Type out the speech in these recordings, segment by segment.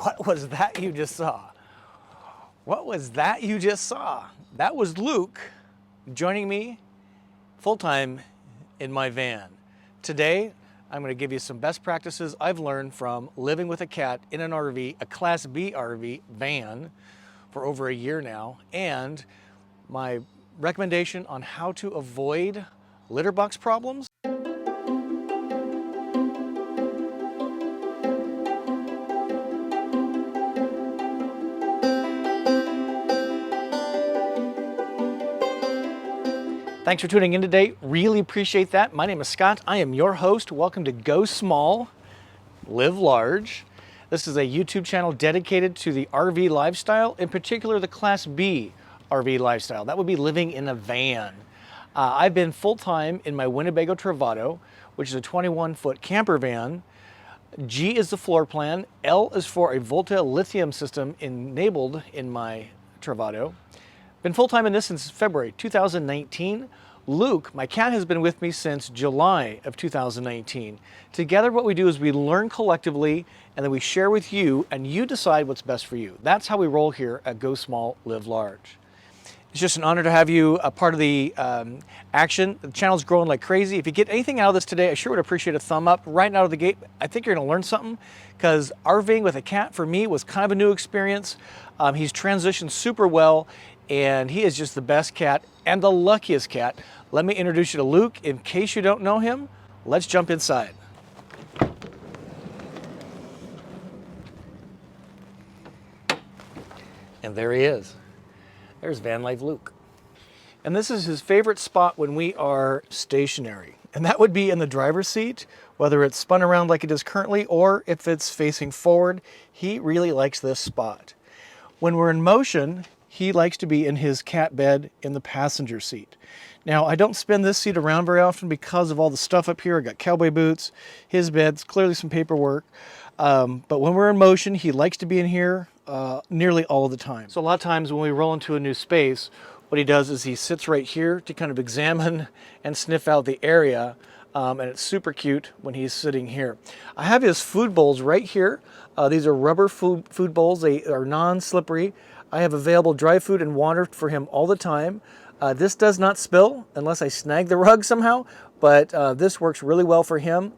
What was that you just saw? What was that you just saw? That was Luke joining me full-time in my van. Today, I'm going to give you some best practices I've learned from living with a cat in an RV, a Class B RV van, for over a year now, and my recommendation on how to avoid litter box problems. Thanks for tuning in today. Really appreciate that. My name is Scott. I am your host. Welcome to Go Small, Live Large. This is a YouTube channel dedicated to the RV lifestyle, in particular the Class B RV lifestyle. That would be living in a van. I've been full-time in my Winnebago Travato, which is a 21-foot camper van. G is the floor plan. L is for a Volta lithium system enabled in my Travato. Been full-time in this since February 2019. Luke, my cat, has been with me since July of 2019. Together what we do is we learn collectively and then we share with you and you decide what's best for you. That's how we roll here at Go Small, Live Large. It's just an honor to have you a part of the action. The channel's growing like crazy. If you get anything out of this today, I sure would appreciate a thumb up right out of the gate. I think you're gonna learn something because RVing with a cat for me was kind of a new experience. He's transitioned super well and he is just the best cat and the luckiest cat. Let me introduce you to Luke. In case you don't know him, let's jump inside. And there he is. There's Vanlife Luke. And this is his favorite spot when we are stationary. And that would be in the driver's seat, whether it's spun around like it is currently or if it's facing forward. He really likes this spot. When we're in motion, he likes to be in his cat bed in the passenger seat. Now, I don't spin this seat around very often because of all the stuff up here. I got cowboy boots, his bed's clearly some paperwork. But when we're in motion, he likes to be in here nearly all of the time. So a lot of times when we roll into a new space, what he does is he sits right here to kind of examine and sniff out the area. And it's super cute when he's sitting here. I have his food bowls right here. These are rubber food bowls. They are non-slippery. I have available dry food and water for him all the time. This does not spill unless I snag the rug somehow, but this works really well for him,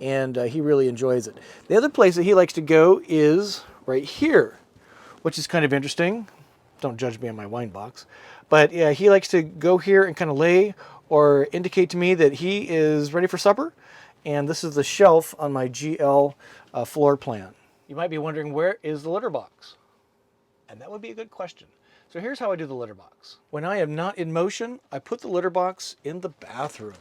and he really enjoys it. The other place that he likes to go is right here, which is kind of interesting. Don't judge me on my wine box. But yeah, he likes to go here and kind of lay or indicate to me that he is ready for supper, and this is the shelf on my GL floor plan. You might be wondering, where is the litter box? And that would be a good question. So here's how I do the litter box. When I am not in motion, I put the litter box in the bathroom.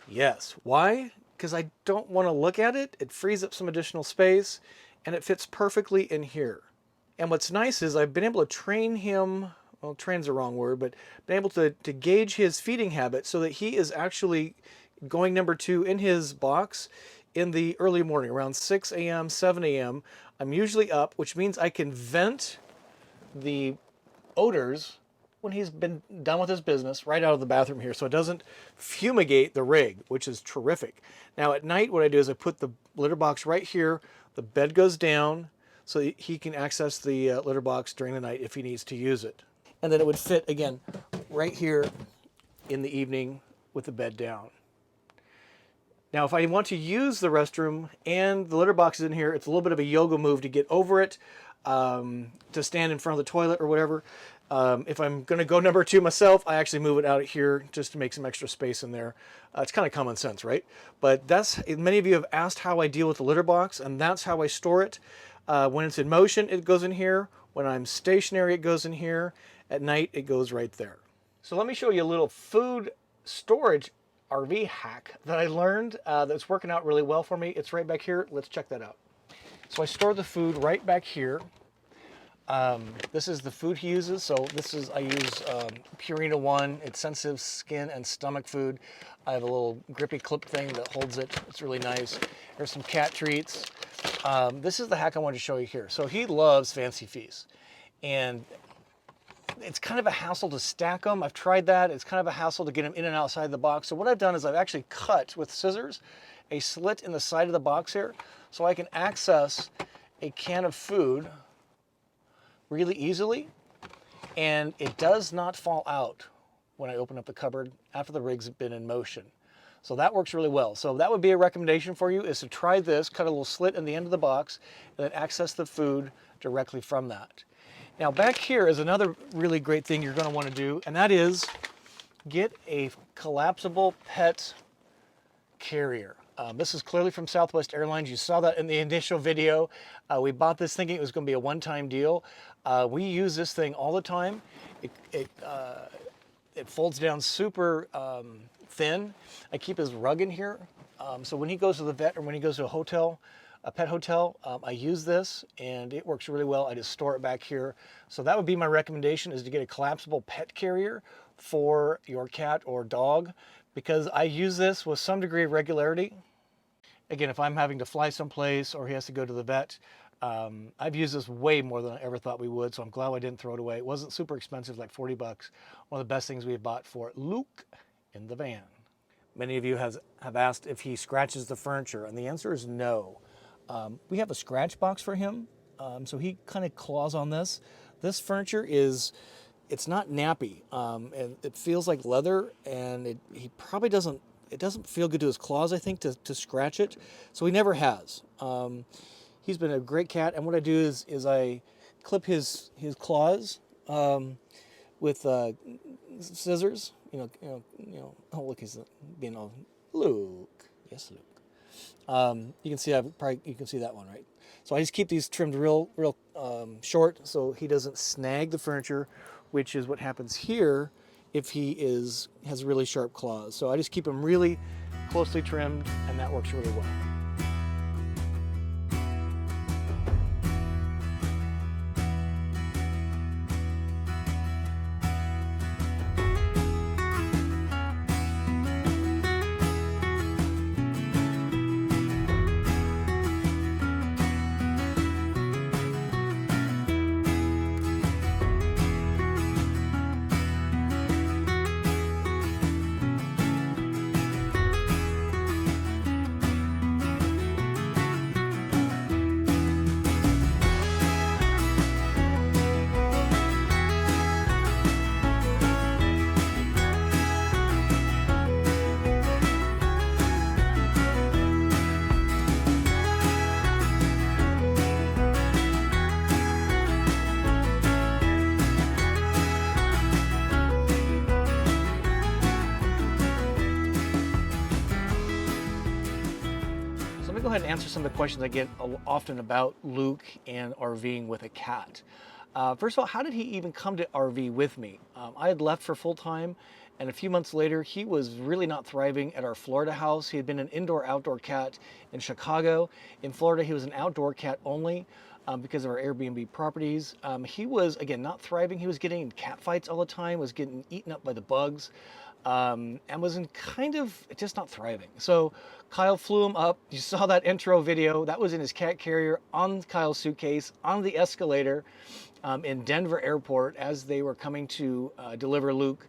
Yes, why? Because I don't want to look at it. It frees up some additional space and it fits perfectly in here. And what's nice is I've been able to train him, well, train's the wrong word, but been able to gauge his feeding habit so that he is actually going number 2 in his box in the early morning, around 6 a.m., 7 a.m. I'm usually up, which means I can vent the odors when he's been done with his business right out of the bathroom here, so it doesn't fumigate the rig, which is terrific. Now at night, what I do is I put the litter box right here. The bed goes down so he can access the litter box during the night if he needs to use it. And then it would fit, again, right here in the evening with the bed down. Now, if I want to use the restroom and the litter box is in here, it's a little bit of a yoga move to get over it, to stand in front of the toilet or whatever. If I'm going to go number 2 myself, I actually move it out here just to make some extra space in there. It's kind of common sense, right? But that's, many of you have asked how I deal with the litter box, and that's how I store it. When it's in motion, it goes in here. When I'm stationary, it goes in here. At night, it goes right there. So let me show you a little food storage RV hack that I learned that's working out really well for me. It's right back here. Let's check that out. So I store the food right back here. This is the food he uses. So I use Purina One. It's sensitive skin and stomach food. I have a little grippy clip thing that holds it. It's really nice. There's some cat treats. This is the hack I wanted to show you here. So he loves Fancy Feast, and it's kind of a hassle to stack them. I've tried that. It's kind of a hassle to get them in and outside the box. So what I've done is I've actually cut with scissors a slit in the side of the box here. so I can access a can of food really easily, and it does not fall out when I open up the cupboard after the rig's been in motion. So that works really well. So that would be a recommendation for you, is to try this, cut a little slit in the end of the box, and then access the food directly from that. Now back here is another really great thing you're going to want to do, and that is get a collapsible pet carrier. This is clearly from Southwest Airlines. You saw that in the initial video. We bought this thinking it was going to be a one-time deal. We use this thing all the time. It folds down super thin. I keep his rug in here. So when he goes to the vet or when he goes to a hotel, a pet hotel, I use this and it works really well. I just store it back here. So that would be my recommendation, is to get a collapsible pet carrier for your cat or dog, because I use this with some degree of regularity. Again, if I'm having to fly someplace or he has to go to the vet, I've used this way more than I ever thought we would, so I'm glad I didn't throw it away. It wasn't super expensive, like 40 bucks. One of the best things we've bought for Luke in the van. Many of you have asked if he scratches the furniture, and the answer is no. We have a scratch box for him, so he kind of claws on this. This furniture it's not nappy, and it feels like leather, and he probably doesn't, it doesn't feel good to his claws, I think, to scratch it, so he never has. He's been a great cat, and what I do is I clip his claws with scissors. You know. Oh, look, he's being all Luke. Yes, Luke. You can see you can see that one, right? So I just keep these trimmed real short, so he doesn't snag the furniture, which is what happens here if he has really sharp claws. So I just keep him really closely trimmed, and that works really well. Go ahead and answer some of the questions I get often about Luke and RVing with a cat. First of all, how did he even come to RV with me? I had left for full time, and a few months later, he was really not thriving at our Florida house. He had been an indoor-outdoor cat in Chicago. In Florida, he was an outdoor cat only because of our Airbnb properties. He was, again, not thriving. He was getting in cat fights all the time, was getting eaten up by the bugs. And was in kind of just not thriving. So Kyle flew him up. You saw that intro video. That was in his cat carrier, on Kyle's suitcase, on the escalator in Denver airport as they were coming to deliver Luke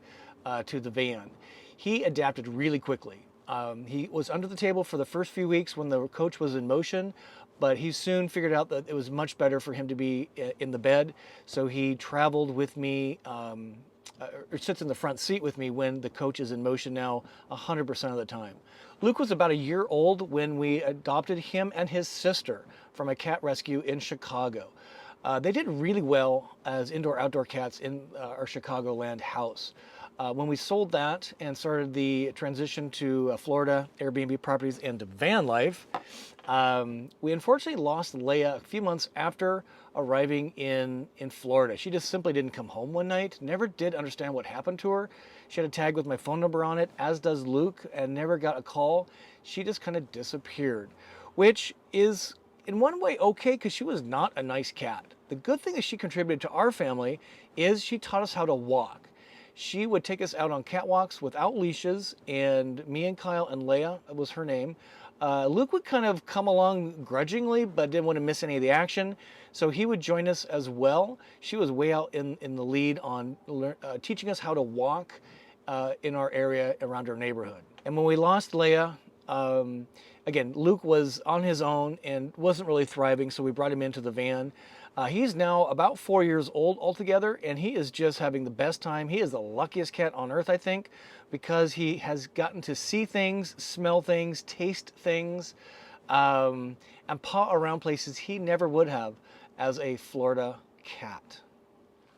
to the van. He adapted really quickly. He was under the table for the first few weeks when the coach was in motion, but he soon figured out that it was much better for him to be in the bed. So he traveled with me, or sits in the front seat with me when the coach is in motion now 100% of the time. Luke was about a year old when we adopted him and his sister from a cat rescue in Chicago. They did really well as indoor-outdoor cats in our Chicagoland house. When we sold that and started the transition to Florida Airbnb properties and to Vanlife, we unfortunately lost Leia a few months after arriving in Florida. She just simply didn't come home one night, never did understand what happened to her. She had a tag with my phone number on it, as does Luke, and never got a call. She just kind of disappeared, which is in one way okay, because she was not a nice cat. The good thing that she contributed to our family is she taught us how to walk. She would take us out on catwalks without leashes, and me and Kyle and Leia was her name. Luke would kind of come along grudgingly, but didn't want to miss any of the action, so he would join us as well. She was way out in the lead on teaching us how to walk in our area around our neighborhood. And when we lost Leia, again, Luke was on his own and wasn't really thriving, so we brought him into the van. He's now about 4 years old altogether, and he is just having the best time. He is the luckiest cat on earth, I think, because he has gotten to see things, smell things, taste things, and paw around places he never would have as a Florida cat.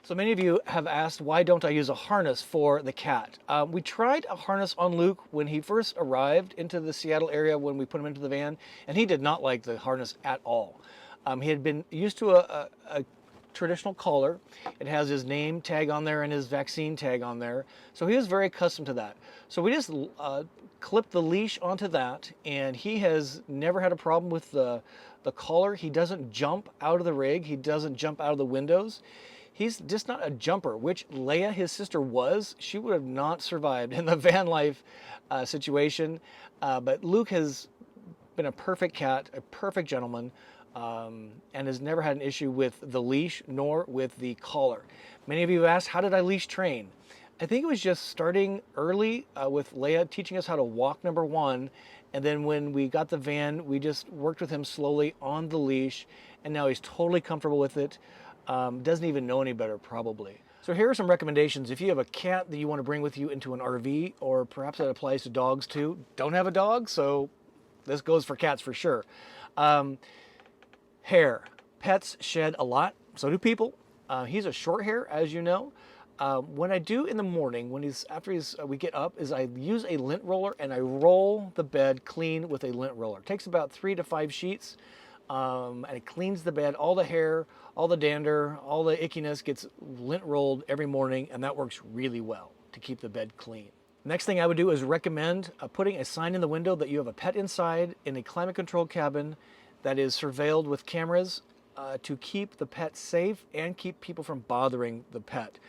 So many of you have asked, why don't I use a harness for the cat? We tried a harness on Luke when he first arrived into the Seattle area when we put him into the van, and he did not like the harness at all. He had been used to a traditional collar. It has his name tag on there and his vaccine tag on there. So he was very accustomed to that. So we just clipped the leash onto that, and he has never had a problem with the collar. He doesn't jump out of the rig. He doesn't jump out of the windows. He's just not a jumper, which Leia, his sister, was. She would have not survived in the van life situation. But Luke has been a perfect cat, a perfect gentleman, and has never had an issue with the leash nor with the collar. Many of you have asked, how did I leash train? I think it was just starting early with Leia teaching us how to walk, number one. And then when we got the van, we just worked with him slowly on the leash. And now he's totally comfortable with it. Doesn't even know any better, probably. So here are some recommendations. If you have a cat that you want to bring with you into an RV, or perhaps that applies to dogs too. Don't have a dog, so this goes for cats for sure. Hair. Pets shed a lot, so do people. He's a short hair, as you know. What I do in the morning, after we get up, is I use a lint roller and I roll the bed clean with a lint roller. It takes about 3 to 5 sheets. And it cleans the bed. All the hair, all the dander, all the ickiness gets lint rolled every morning, and that works really well to keep the bed clean. Next thing I would do is recommend putting a sign in the window that you have a pet inside in a climate-controlled cabin that is surveilled with cameras to keep the pet safe and keep people from bothering the pet.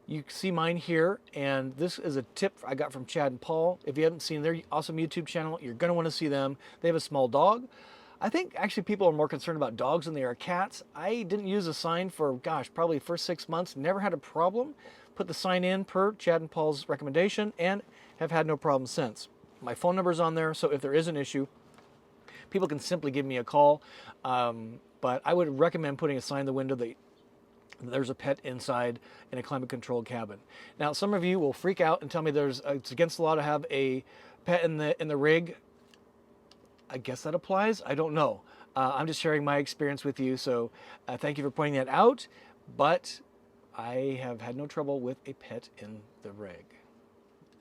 You see mine here, and this is a tip I got from Chad and Paul. If you haven't seen their awesome YouTube channel, you're going to want to see them. They have a small dog. I think actually people are more concerned about dogs than they are cats. I didn't use a sign for, gosh, probably the first 6 months. Never had a problem. Put the sign in per Chad and Paul's recommendation and have had no problem since. My phone number's on there, so if there is an issue, people can simply give me a call. But I would recommend putting a sign in the window that there's a pet inside in a climate-controlled cabin. Now, some of you will freak out and tell me it's against the law to have a pet in the rig. I guess that applies. I don't know. I'm just sharing my experience with you, so thank you for pointing that out. But I have had no trouble with a pet in the rig.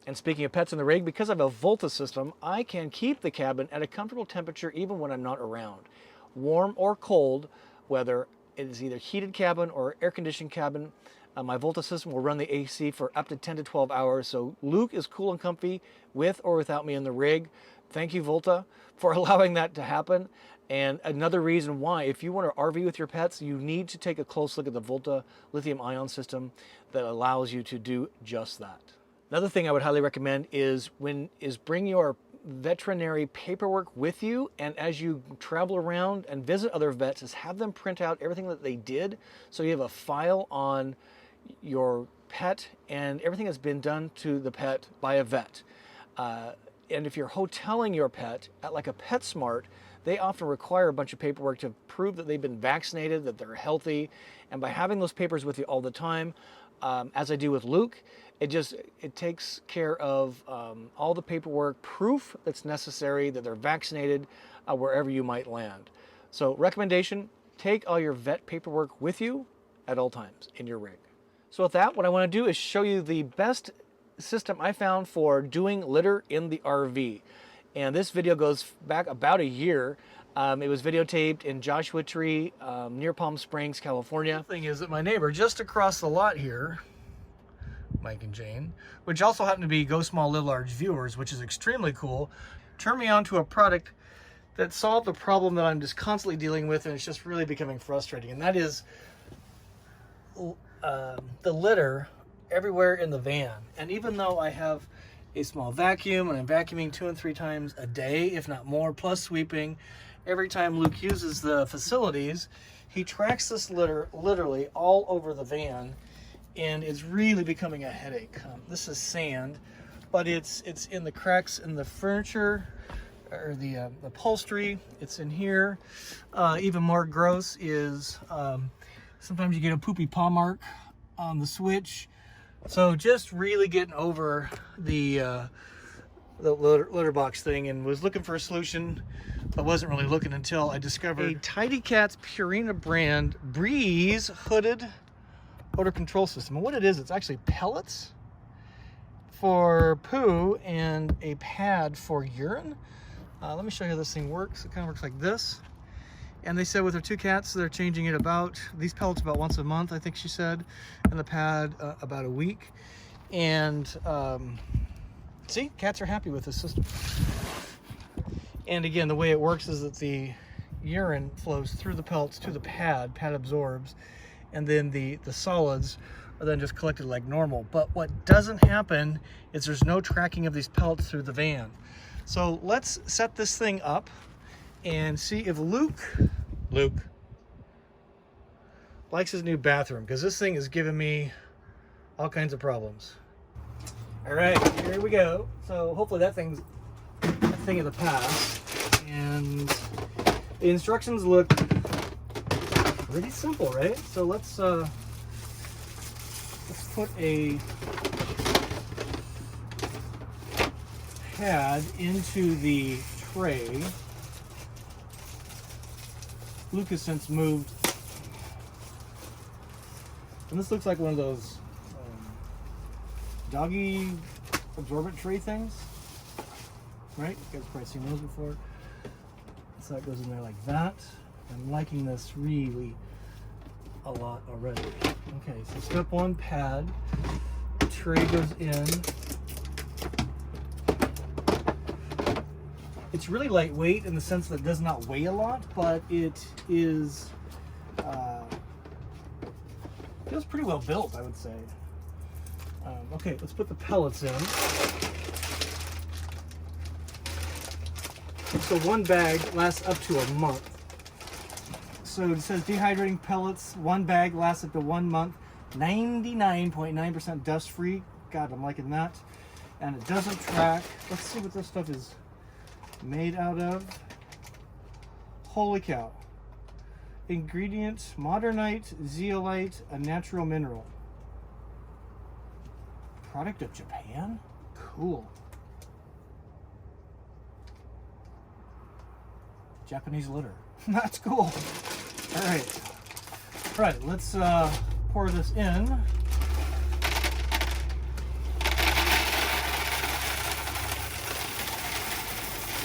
And speaking of pets in the rig, because I have a Volta system, I can keep the cabin at a comfortable temperature even when I'm not around. Warm or cold, whether it is either heated cabin or air-conditioned cabin, my Volta system will run the AC for up to 10 to 12 hours. So Luke is cool and comfy with or without me in the rig. Thank you, Volta, for allowing that to happen. And another reason why, if you want to RV with your pets, you need to take a close look at the Volta lithium-ion system that allows you to do just that. Another thing I would highly recommend is bring your veterinary paperwork with you, and as you travel around and visit other vets, is have them print out everything that they did, so you have a file on your pet and everything that's been done to the pet by a vet. And if you're hoteling your pet at like a PetSmart, they often require a bunch of paperwork to prove that they've been vaccinated, that they're healthy. And by having those papers with you all the time, as I do with Luke, it takes care of all the paperwork, proof that's necessary that they're vaccinated wherever you might land. So recommendation, take all your vet paperwork with you at all times in your rig. So with that, what I want to do is show you the best system I found for doing litter in the RV. And this video goes back about a year. It was videotaped in Joshua Tree near Palm Springs, California. The thing is that my neighbor just across the lot here, Mike and Jane, which also happen to be Go Small Live Large viewers, which is extremely cool, turned me on to a product that solved the problem that I'm just constantly dealing with, and it's just really becoming frustrating. And that is the litter everywhere in the van. And even though I have a small vacuum and I'm vacuuming 2 and 3 times a day, if not more, plus sweeping, every time Luke uses the facilities, he tracks this litter literally all over the van, and it's really becoming a headache. This is sand, but it's in the cracks in the furniture, or the upholstery. It's in here. Even more gross is sometimes you get a poopy paw mark on the switch. So just really getting over the litter box thing, and was looking for a solution. I wasn't really looking until I discovered a Tidy Cats Purina brand Breeze hooded odor control system. And what it is, it's actually pellets for poo and a pad for urine. Let me show you how this thing works. It kind of works like this. And they said with their 2 cats, they're changing it these pellets about once a month, I think she said, and the pad about a week. And see, cats are happy with this system. And again, the way it works is that the urine flows through the pellets to the pad absorbs, and then the solids are then just collected like normal. But what doesn't happen is there's no tracking of these pellets through the van. So let's set this thing up and see if Luke likes his new bathroom, because this thing is giving me all kinds of problems. All right, here we go. So hopefully that thing's a thing of the past. And the instructions look pretty simple, right? So let's put a pad into the tray. Luke has since moved, and this looks like one of those doggy absorbent tray things, right? You guys have probably seen those before. So that goes in there like that. I'm liking this really a lot already. Okay, so step 1, pad. Tray goes in. It's really lightweight in the sense that it does not weigh a lot, but it is feels pretty well built, I would say. Okay, let's put the pellets in. So 1 bag lasts up to a month. So it says dehydrating pellets, 1 bag lasts up to 1 month, 99.9% dust free. God, I'm liking that. And it doesn't track. Let's see what this stuff is made out of. Holy cow. Ingredient, modernite, zeolite, a natural mineral. Product of Japan? Cool. Japanese litter. That's cool. All right, let's pour this in.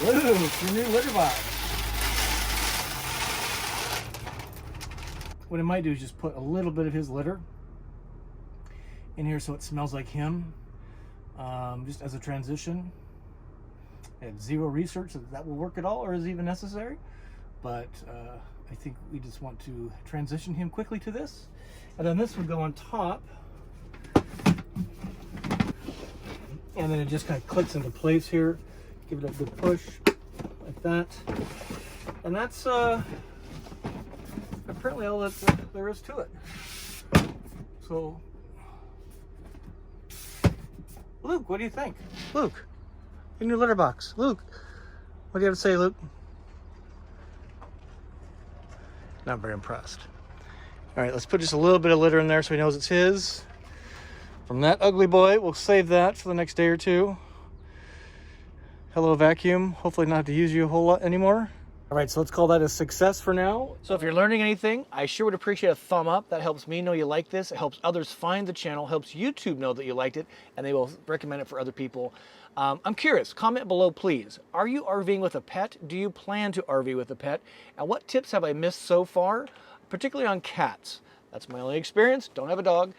Luke, your new litter box. What I might do is just put a little bit of his litter in here so it smells like him, just as a transition. I have zero research that will work at all or is even necessary, but I think we just want to transition him quickly to this. And then this would go on top, and then it just kind of clicks into place here. Give it a good push like that, and that's apparently all that there is to it. So Luke, what do you think? Luke, your new litter box. Luke, what do you have to say, Luke? Not very impressed. All right, let's put just a little bit of litter in there so he knows it's his. From that ugly boy, we'll save that for the next day or two. Hello, vacuum. Hopefully not have to use you a whole lot anymore. All right, so let's call that a success for now. So if you're learning anything, I sure would appreciate a thumb up. That helps me know you like this. It helps others find the channel, helps YouTube know that you liked it, and they will recommend it for other people. I'm curious, comment below, please. Are you RVing with a pet? Do you plan to RV with a pet? And what tips have I missed so far, particularly on cats? That's my only experience. Don't have a dog.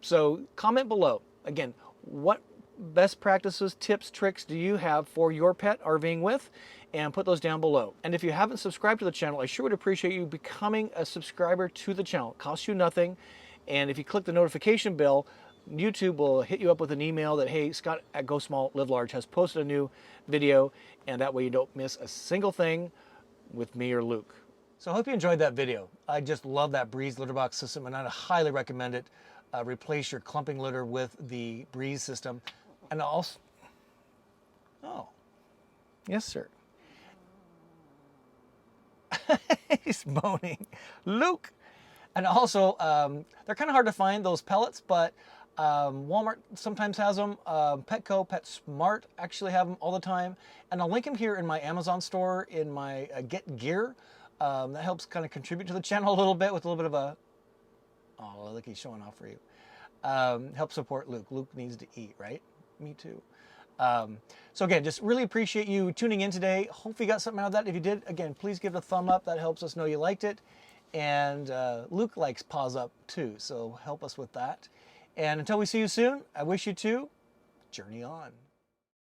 So comment below. Again, what best practices, tips, tricks do you have for your pet RVing with? And put those down below. And if you haven't subscribed to the channel, I sure would appreciate you becoming a subscriber to the channel. It costs you nothing. And if you click the notification bell, YouTube will hit you up with an email that, hey, Scott at Go Small Live Large has posted a new video, and that way you don't miss a single thing with me or Luke. So I hope you enjoyed that video. I just love that Breeze litter box system, and I highly recommend it. Replace your clumping litter with the Breeze system. And also, oh, Yes, sir. He's moaning. Luke! And also, they're kind of hard to find, those pellets, but Walmart sometimes has them. Petco, PetSmart actually have them all the time. And I'll link them here in my Amazon store, in my Get Gear. That helps kind of contribute to the channel a little bit with a little bit of a... Oh, look, he's showing off for you. Help support Luke. Luke needs to eat, right? Me too. So again, just really appreciate you tuning in today. Hope you got something out of that. If you did, again, please give it a thumb up. That helps us know you liked it. And Luke likes paws up too, so help us with that. And until we see you soon, I wish you to journey on.